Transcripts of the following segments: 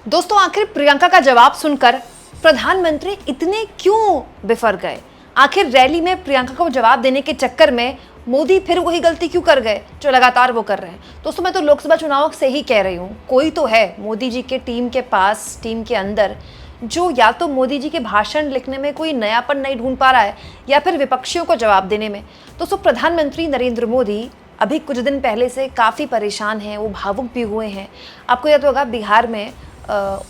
दोस्तों, आखिर प्रियंका का जवाब सुनकर प्रधानमंत्री इतने क्यों बिफर गए? आखिर रैली में प्रियंका को जवाब देने के चक्कर में मोदी फिर वही गलती क्यों कर गए जो लगातार वो कर रहे हैं? दोस्तों, मैं तो लोकसभा चुनाव से ही कह रही हूँ, कोई तो है मोदी जी के टीम के पास, टीम के अंदर, जो या तो मोदी जी के भाषण लिखने में कोई नयापन नहीं ढूंढ पा रहा है या फिर विपक्षियों को जवाब देने में। दोस्तों, प्रधानमंत्री नरेंद्र मोदी अभी कुछ दिन पहले से काफ़ी परेशान हैं, वो भावुक भी हुए हैं। आपको याद होगा बिहार में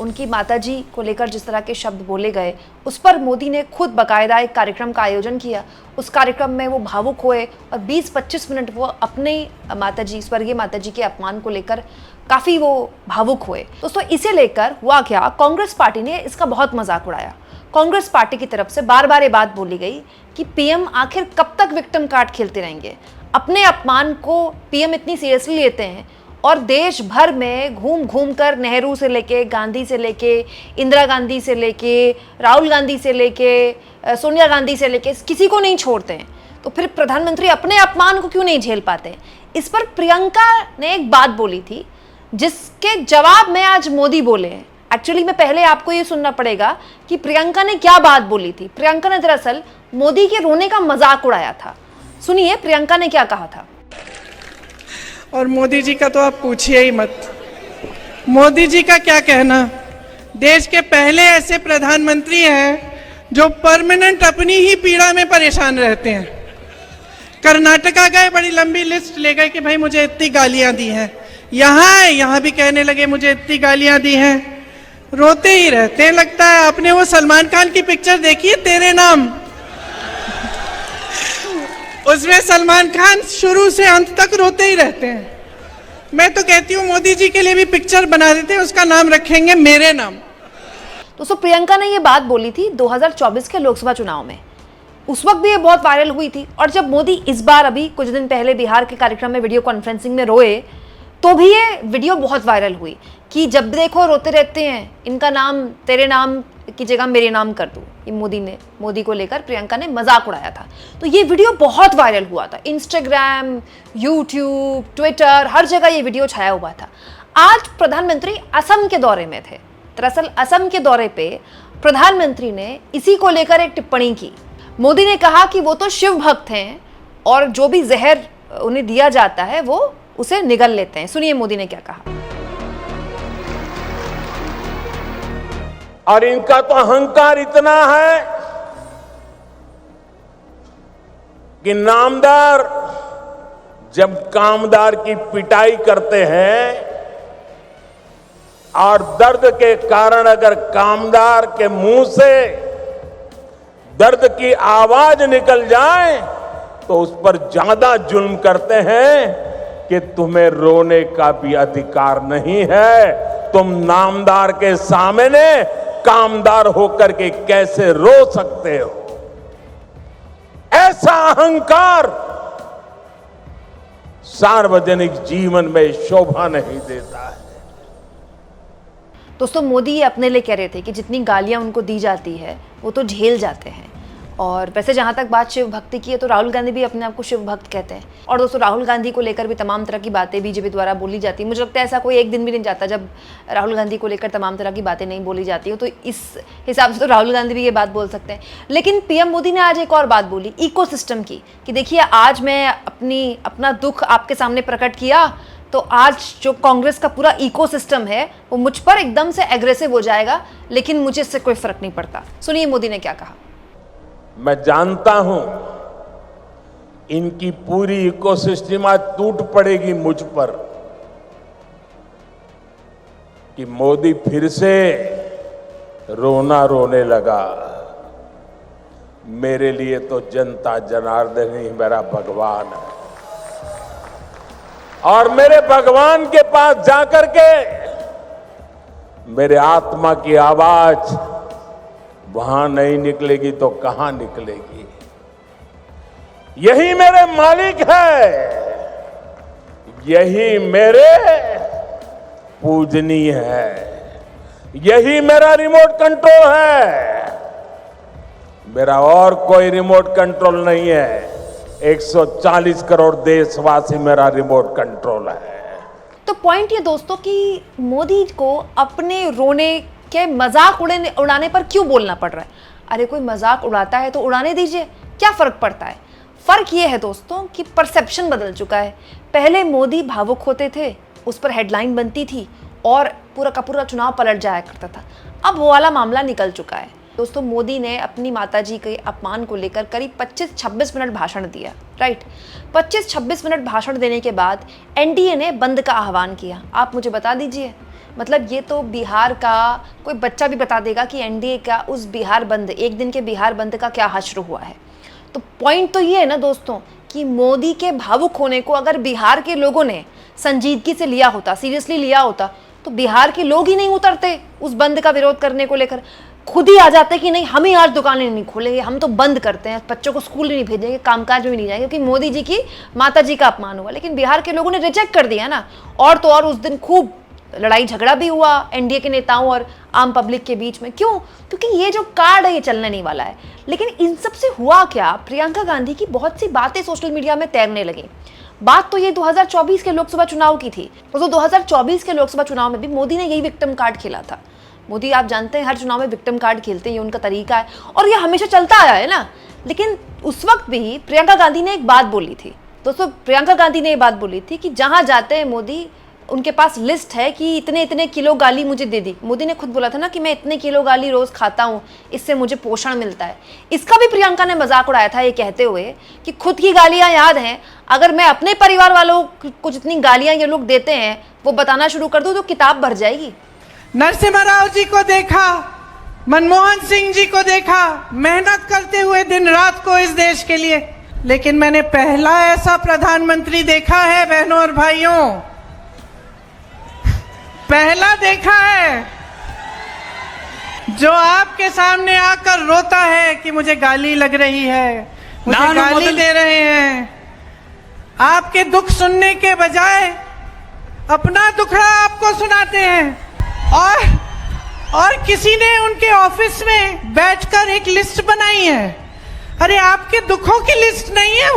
उनकी माताजी को लेकर जिस तरह के शब्द बोले गए, उस पर मोदी ने खुद बाकायदा एक कार्यक्रम का आयोजन किया। उस कार्यक्रम में वो भावुक हुए और 20-25 मिनट वो अपने माताजी, स्वर्गीय माताजी के अपमान को लेकर काफ़ी वो भावुक हुए। दोस्तों, इसे लेकर हुआ क्या, कांग्रेस पार्टी ने इसका बहुत मजाक उड़ाया। कांग्रेस पार्टी की तरफ से बार बार ये बात बोली गई कि पीएम आखिर कब तक विक्टिम कार्ड खेलते रहेंगे? अपने अपमान को पीएम इतनी सीरियसली लेते हैं और देश भर में घूम घूम कर नेहरू से लेके, गांधी से लेके, इंदिरा गांधी से लेके, राहुल गांधी से लेके, सोनिया गांधी से लेके किसी को नहीं छोड़ते हैं। तो फिर प्रधानमंत्री अपने अपमान को क्यों नहीं झेल पाते? इस पर प्रियंका ने एक बात बोली थी जिसके जवाब में आज मोदी बोले हैं। एक्चुअली में पहले आपको ये सुनना पड़ेगा कि प्रियंका ने क्या बात बोली थी। प्रियंका ने दरअसल मोदी के रोने का मजाक उड़ाया था। सुनिए प्रियंका ने क्या कहा था। और मोदी जी का तो आप पूछिए ही मत। मोदी जी का क्या कहना, देश के पहले ऐसे प्रधानमंत्री हैं जो परमानेंट अपनी ही पीड़ा में परेशान रहते हैं। कर्नाटका गए, बड़ी लंबी लिस्ट ले गए कि भाई मुझे इतनी गालियां दी हैं, यहाँ भी कहने लगे मुझे इतनी गालियां दी हैं, रोते ही रहते हैं। लगता है आपने वो सलमान खान की पिक्चर देखी है तेरे नाम, उसमें सलमान खान शुरू से अंत तक रोते ही रहते हैं। मैं तो कहती हूँ मोदी जी के लिए भी पिक्चर बना देते हैं, उसका नाम रखेंगे मेरे नाम। दोस्तों, प्रियंका ने ये बात बोली थी 2024 के लोकसभा चुनाव में। उस वक्त भी ये बहुत वायरल हुई थी। और जब मोदी इस बार अभी कुछ दिन पहले बिहार के कार्यक्रम में वीडियो कॉन्फ्रेंसिंग में रोए, तो भी ये वीडियो बहुत वायरल हुई कि जब देखो रोते रहते हैं, इनका नाम तेरे नाम की जगह मेरे नाम कर दूं। ये मोदी को लेकर प्रियंका ने मजाक उड़ाया था। तो ये वीडियो बहुत वायरल हुआ था। इंस्टाग्राम, यूट्यूब, ट्विटर, हर जगह ये वीडियो छाया हुआ था। आज प्रधानमंत्री असम के दौरे में थे। दरअसल असम के दौरे पे प्रधानमंत्री ने इसी को लेकर एक टिप्पणी की। मोदी ने कहा कि वो तो शिव भक्त हैं और जो भी जहर उन्हें दिया जाता है वो उसे निगल लेते हैं। सुनिए मोदी ने क्या कहा। और इनका तो अहंकार इतना है कि नामदार जब कामदार की पिटाई करते हैं और दर्द के कारण अगर कामदार के मुंह से दर्द की आवाज निकल जाए तो उस पर ज्यादा जुल्म करते हैं कि तुम्हें रोने का भी अधिकार नहीं है। तुम नामदार के सामने कामदार होकर के कैसे रो सकते हो? ऐसा अहंकार सार्वजनिक जीवन में शोभा नहीं देता है। दोस्तों, मोदी ये अपने लिए कह रहे थे कि जितनी गालियां उनको दी जाती है वो तो झेल जाते हैं। और वैसे जहां तक बात शिव भक्ति की है तो राहुल गांधी भी अपने आप को शिव भक्त कहते हैं। और दोस्तों, राहुल गांधी को लेकर भी तमाम तरह की बातें बीजेपी द्वारा बोली जाती है। मुझे लगता है ऐसा कोई एक दिन भी नहीं जाता जब राहुल गांधी को लेकर तमाम तरह की बातें नहीं बोली जाती हो। तो इस हिसाब से तो राहुल गांधी भी ये बात बोल सकते हैं। लेकिन पीएम मोदी ने आज एक और बात बोली इकोसिस्टम की, कि देखिए आज मैं अपना दुख आपके सामने प्रकट किया तो आज जो कांग्रेस का पूरा इकोसिस्टम है वो मुझ पर एकदम से एग्रेसिव हो जाएगा, लेकिन मुझे इससे कोई फर्क नहीं पड़ता। सुनिए मोदी ने क्या कहा। मैं जानता हूं इनकी पूरी इकोसिस्टम आज टूट पड़ेगी मुझ पर कि मोदी फिर से रोने लगा। मेरे लिए तो जनता जनार्दन ही मेरा भगवान है और मेरे भगवान के पास जाकर के मेरे आत्मा की आवाज वहां नहीं निकलेगी तो कहां निकलेगी? यही मेरे मालिक है, यही मेरे पूजनीय है, यही मेरा रिमोट कंट्रोल है। मेरा और कोई रिमोट कंट्रोल नहीं है। 140 करोड़ देशवासी मेरा रिमोट कंट्रोल है। तो पॉइंट ये दोस्तों कि मोदी को अपने रोने के मजाक उड़ाने पर क्यों बोलना पड़ रहा है। अरे कोई मजाक उड़ाता है तो उड़ाने दीजिए, क्या फर्क पड़ता है। फर्क ये है दोस्तों कि परसेप्शन बदल चुका है। पहले मोदी भावुक होते थे, उस पर हेडलाइन बनती थी और पूरा का पूरा चुनाव पलट जाया करता था। अब वो वाला मामला निकल चुका है दोस्तों। मोदी ने अपनी माताजी के अपमान को लेकर करीब 25-26 मिनट भाषण दिया, राइट। 25-26 मिनट भाषण देने के बाद एनडीए ने बंद का आह्वान किया। आप मुझे बता दीजिए, मतलब ये तो बिहार का कोई बच्चा भी बता देगा कि एनडीए का उस बिहार बंद, एक दिन के बिहार बंद का क्या हश्र हुआ है। तो पॉइंट तो ये है ना दोस्तों कि मोदी के भावुक होने को अगर बिहार के लोगों ने संजीदगी से लिया होता, सीरियसली लिया होता, तो बिहार के लोग ही नहीं उतरते उस बंद का विरोध करने को लेकर। खुद ही आ जाते कि नहीं, हम ही आज दुकानें नहीं खोलेंगे, हम तो बंद करते हैं, बच्चों को स्कूल नहीं भेजेंगे, कामकाज में नहीं जाएंगे, क्योंकि मोदी जी की माता जी का अपमान हुआ। लेकिन बिहार के लोगों ने रिजेक्ट कर दिया ना। और तो और उस दिन खूब लड़ाई झगड़ा भी हुआ एनडीए के नेताओं और आम पब्लिक के बीच में। क्यों? क्योंकि ये जो कार्ड है ये चलने नहीं वाला है। लेकिन इन सब से हुआ क्या, प्रियंका गांधी की बहुत सी बातें सोशल मीडिया में तैरने लगी। बात तो ये 2024 के लोकसभा चुनाव की थी। तो 2024 के लोकसभा चुनाव में भी मोदी ने यही विक्टिम कार्ड खेला था। मोदी आप जानते हैं हर चुनाव में विक्टिम कार्ड खेलते हैं, ये उनका तरीका है और ये हमेशा चलता आया है ना। लेकिन उस वक्त भी प्रियंका गांधी ने एक बात बोली थी दोस्तों। प्रियंका गांधी ने ये बात बोली थी कि जहां जाते हैं मोदी, उनके पास लिस्ट है कि इतने इतने किलो गाली मुझे दे दी। मोदी ने खुद बोला था ना कि मैं इतने किलो गाली रोज खाता हूँ, इससे मुझे पोषण मिलता है। इसका भी प्रियंका ने मजाक उड़ाया था ये कहते हुए कि खुद की गालियां याद हैं, अगर मैं अपने परिवार वालों को जितनी गालियां ये लोग देते हैं वो बताना शुरू कर दूं तो किताब भर जाएगी। नरसिम्हा राव जी को देखा, मनमोहन सिंह जी को देखा, मेहनत करते हुए दिन रात को इस देश के लिए। लेकिन मैंने पहला ऐसा प्रधानमंत्री देखा है बहनों और भाइयों, पहला देखा है जो आपके सामने आकर रोता है कि मुझे गाली लग रही है, मुझे गाली दे रहे हैं। आपके दुख सुनने के बजाय अपना दुखड़ा आपको सुनाते हैं। और किसी ने उनके ऑफिस में बैठकर एक लिस्ट बनाई है। अरे आपके दुखों की लिस्ट नहीं है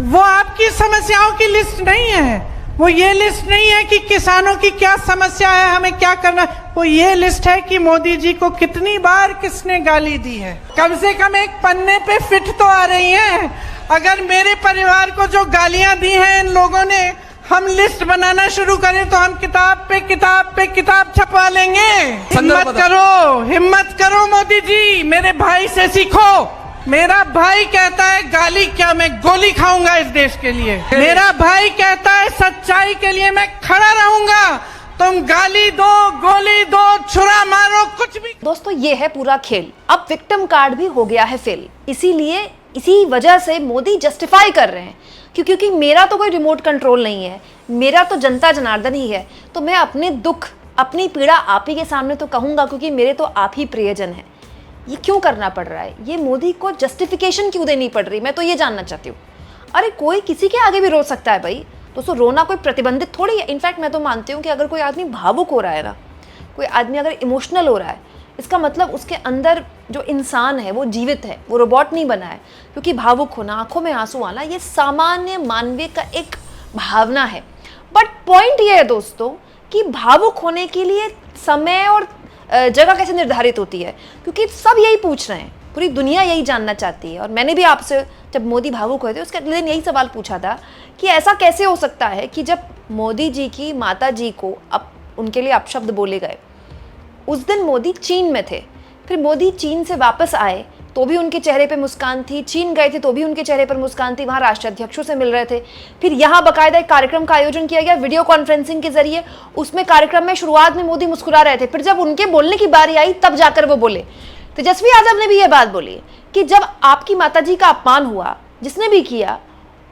वो आपकी समस्याओं की लिस्ट नहीं है। वो ये लिस्ट नहीं है कि किसानों की क्या समस्या है, हमें क्या करना। वो ये लिस्ट है कि मोदी जी को कितनी बार किसने गाली दी है। कम से कम एक पन्ने पे फिट तो आ रही है। अगर मेरे परिवार को जो गालियां दी हैं इन लोगों ने, हम लिस्ट बनाना शुरू करें तो हम किताब पे किताब छपवा लेंगे। हिम्मत करो मोदी जी, मेरे भाई से सीखो। मेरा भाई कहता है गाली क्या, मैं गोली खाऊंगा इस देश के लिए। मेरा भाई कहता है सच्चाई के लिए मैं खड़ा रहूंगा। तुम गाली दो, गोली दो, छुरा मारो, कुछ भी। दोस्तों ये है पूरा खेल। अब विक्टिम कार्ड भी हो गया है फेल। इसीलिए इसी वजह से मोदी जस्टिफाई कर रहे हैं क्योंकि मेरा तो कोई रिमोट कंट्रोल नहीं है, मेरा तो जनता जनार्दन ही है। तो मैं अपने दुख, अपनी पीड़ा आप ही के सामने तो कहूंगा क्योंकि मेरे तो आप ही प्रियजन है। ये क्यों करना पड़ रहा है, ये मोदी को जस्टिफिकेशन क्यों देनी पड़ रही, मैं तो ये जानना चाहती हूँ। अरे कोई किसी के आगे भी रो सकता है भाई दोस्तों, रोना कोई प्रतिबंधित थोड़ी है। इनफैक्ट मैं तो मानती हूँ कि अगर कोई आदमी भावुक हो रहा है ना, कोई आदमी अगर इमोशनल हो रहा है, इसका मतलब उसके अंदर जो इंसान है वो जीवित है, वो रोबोट नहीं बना है। क्योंकि भावुक होना, आंखों में आंसू आना, ये सामान्य मानवीय का एक भावना है। बट पॉइंट ये है दोस्तों कि भावुक होने के लिए समय और जगह कैसे निर्धारित होती है, क्योंकि सब यही पूछ रहे हैं, पूरी दुनिया यही जानना चाहती है। और मैंने भी आपसे जब मोदी भावुक हुए थे उसके अगले दिन यही सवाल पूछा था कि ऐसा कैसे हो सकता है कि जब मोदी जी की माता जी को उनके लिए अपशब्द बोले गए, उस दिन मोदी चीन में थे, फिर मोदी चीन से वापस आए तो भी उनके चेहरे पे मुस्कान थी, चीन गए थे तो भी उनके चेहरे पर मुस्कान थी, वहाँ राष्ट्राध्यक्षों से मिल रहे थे, फिर यहाँ बाकायदा एक कार्यक्रम का आयोजन किया गया वीडियो कॉन्फ्रेंसिंग के जरिए। उसमें कार्यक्रम में शुरुआत में मोदी मुस्कुरा रहे थे, फिर जब उनके बोलने की बारी आई तब जाकर वो बोले। तेजस्वी यादव ने भी ये बात बोली कि जब आपकी माताजी का अपमान हुआ, जिसने भी किया,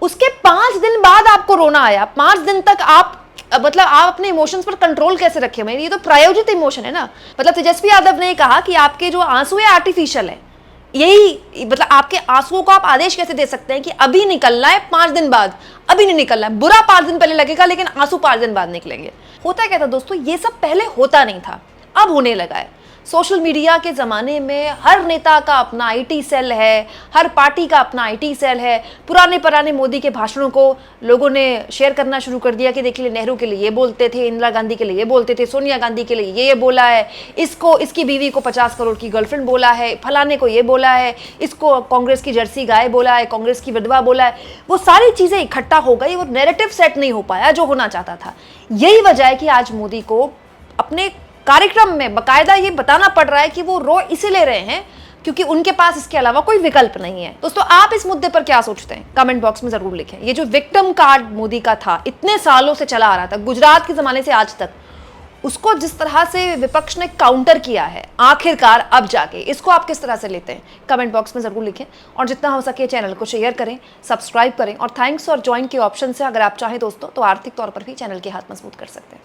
उसके 5 दिन बाद आपको रोना आया। 5 दिन तक आप अपने इमोशंस पर कंट्रोल कैसे रखे हुए, ये तो प्रायोजित इमोशन है ना। मतलब तेजस्वी यादव ने कहा कि आपके जो आंसू है आर्टिफिशियल है, यही मतलब आपके आंसुओं को आप आदेश कैसे दे सकते हैं कि अभी निकलना है 5 दिन बाद, अभी नहीं निकलना है, बुरा 5 दिन पहले लगेगा लेकिन आंसू 5 दिन बाद निकलेंगे। होता क्या था दोस्तों, ये सब पहले होता नहीं था, अब होने लगा है। सोशल मीडिया के ज़माने में हर नेता का अपना आईटी सेल है, हर पार्टी का अपना आईटी सेल है। पुराने पुराने मोदी के भाषणों को लोगों ने शेयर करना शुरू कर दिया कि देखिए नेहरू के लिए ये बोलते थे, इंदिरा गांधी के लिए ये बोलते थे, सोनिया गांधी के लिए ये बोला है, इसको इसकी बीवी को 50 करोड़ की गर्लफ्रेंड बोला है, फलाने को ये बोला है, इसको कांग्रेस की जर्सी गाय बोला है, कांग्रेस की विधवा बोला है। वो सारी चीज़ें इकट्ठा हो गई, वो नैरेटिव सेट नहीं हो पाया जो होना चाहता था। यही वजह है कि आज मोदी को अपने कार्यक्रम में बकायदा ये बताना पड़ रहा है कि वो रो इसीलिए रहे हैं क्योंकि उनके पास इसके अलावा कोई विकल्प नहीं है। दोस्तों, आप इस मुद्दे पर क्या सोचते हैं? कमेंट बॉक्स में जरूर लिखें। ये जो विक्टिम कार्ड मोदी का था, इतने सालों से चला आ रहा था, गुजरात के जमाने से आज तक, उसको जिस तरह से विपक्ष ने काउंटर किया है आखिरकार अब जाके, इसको आप किस तरह से लेते हैं? कमेंट बॉक्स में जरूर लिखें और जितना हो सके चैनल को शेयर करें, सब्सक्राइब करें और थैंक्स और ज्वाइन के ऑप्शन से अगर आप चाहें दोस्तों तो आर्थिक तौर पर भी चैनल के हाथ मजबूत कर सकते हैं।